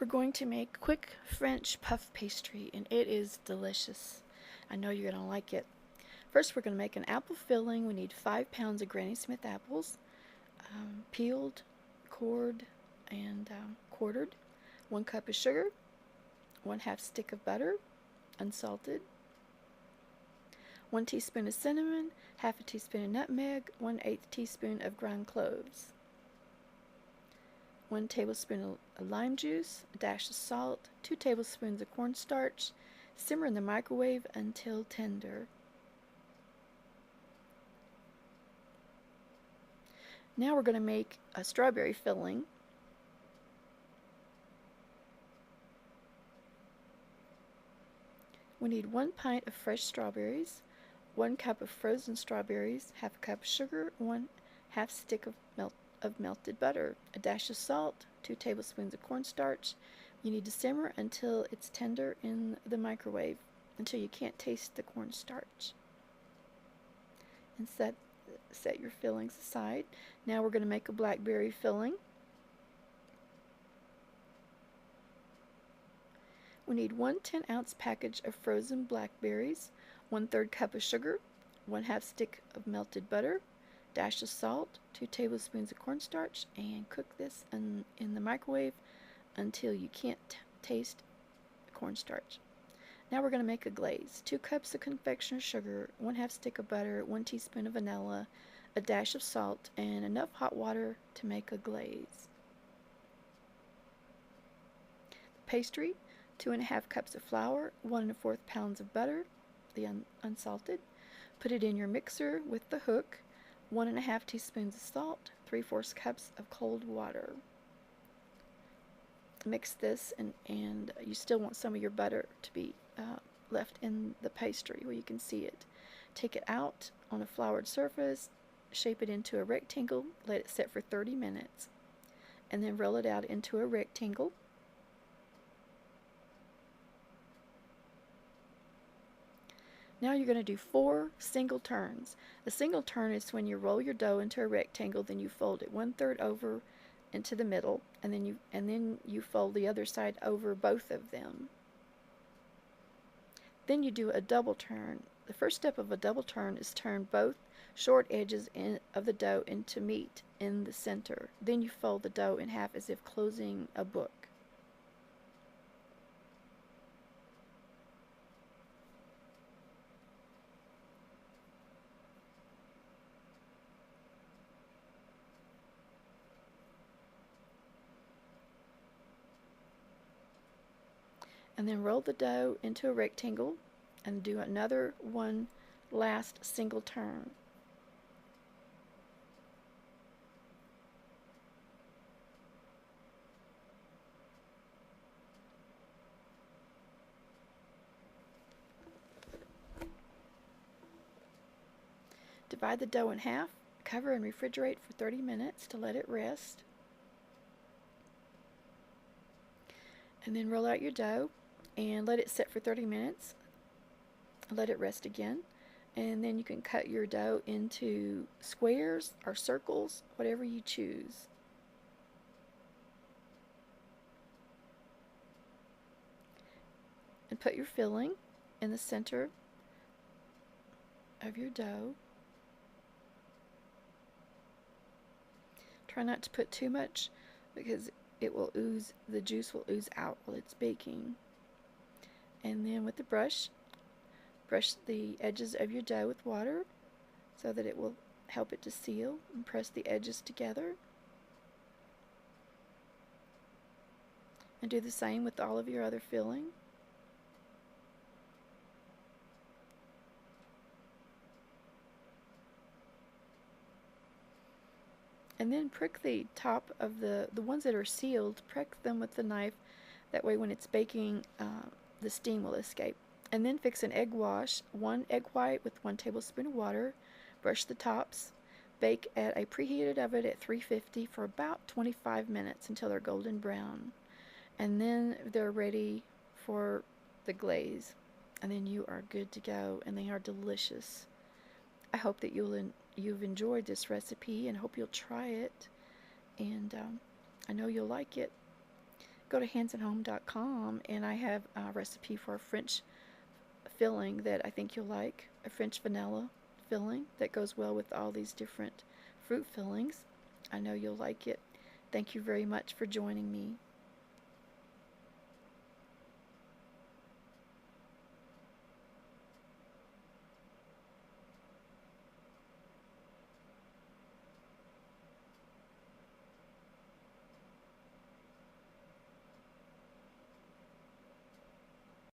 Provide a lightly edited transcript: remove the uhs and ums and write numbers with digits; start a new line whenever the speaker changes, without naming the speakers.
We're going to make quick French puff pastry, and it is delicious. I know you're going to like it. First, we're going to make an apple filling. We need 5 pounds of Granny Smith apples, peeled, cored, and quartered. 1 cup of sugar, 1/2 stick of butter, unsalted, 1 teaspoon of cinnamon, 1/2 teaspoon of nutmeg, 1/8 teaspoon of ground cloves, 1 tablespoon of lime juice, a dash of salt, 2 tablespoons of cornstarch. Simmer in the microwave until tender. Now we're going to make a strawberry filling. We need 1 pint of fresh strawberries, 1 cup of frozen strawberries, 1/2 cup of sugar, 1/2 stick of melted butter, a dash of salt, 2 tablespoons of cornstarch. You need to simmer until it's tender in the microwave, until you can't taste the cornstarch. And set your fillings aside. Now we're going to make a blackberry filling. We need 1 10-ounce package of frozen blackberries, 1/3 cup of sugar, 1/2 stick of melted butter, dash of salt, 2 tablespoons of cornstarch, and cook this in the microwave until you can't taste the cornstarch. Now we're going to make a glaze. 2 cups of confectioner's sugar, 1/2 stick of butter, 1 teaspoon of vanilla, a dash of salt, and enough hot water to make a glaze. Pastry, 2 1/2 cups of flour, 1 1/4 pounds of butter, the unsalted. Put it in your mixer with the hook, 1 1/2 teaspoons of salt, 3/4 cups of cold water. Mix this, and you still want some of your butter to be left in the pastry where you can see it. Take it out on a floured surface, shape it into a rectangle, let it set for 30 minutes, and then roll it out into a rectangle. Now you're going to do 4 single turns. A single turn is when you roll your dough into a rectangle, then you fold it 1/3 over into the middle, and then you fold the other side over both of them. Then you do a double turn. The first step of a double turn is turn both short edges of the dough into meet in the center. Then you fold the dough in half as if closing a book. And then roll the dough into a rectangle and do another one last single turn. Divide the dough in half, cover and refrigerate for 30 minutes to let it rest. And then roll out your dough and let it set for 30 minutes. Let it rest again. And then you can cut your dough into squares or circles, whatever you choose. And put your filling in the center of your dough. Try not to put too much because the juice will ooze out while it's baking. And then with the brush the edges of your dough with water so that it will help it to seal, and press the edges together. And do the same with all of your other filling. And then prick the top of the ones that are sealed, prick them with the knife. That way when it's baking, the steam will escape. And then fix an egg wash, 1 egg white with 1 tablespoon of water. Brush the tops. Bake at a preheated oven at 350 for about 25 minutes until they're golden brown. And then they're ready for the glaze. And then you are good to go, and they are delicious. I hope that you've enjoyed this recipe and hope you'll try it. And I know you'll like it. go to handsandhome.com, and I have a recipe for a French filling that I think you'll like, a French vanilla filling that goes well with all these different fruit fillings. I know you'll like it. Thank you very much for joining me.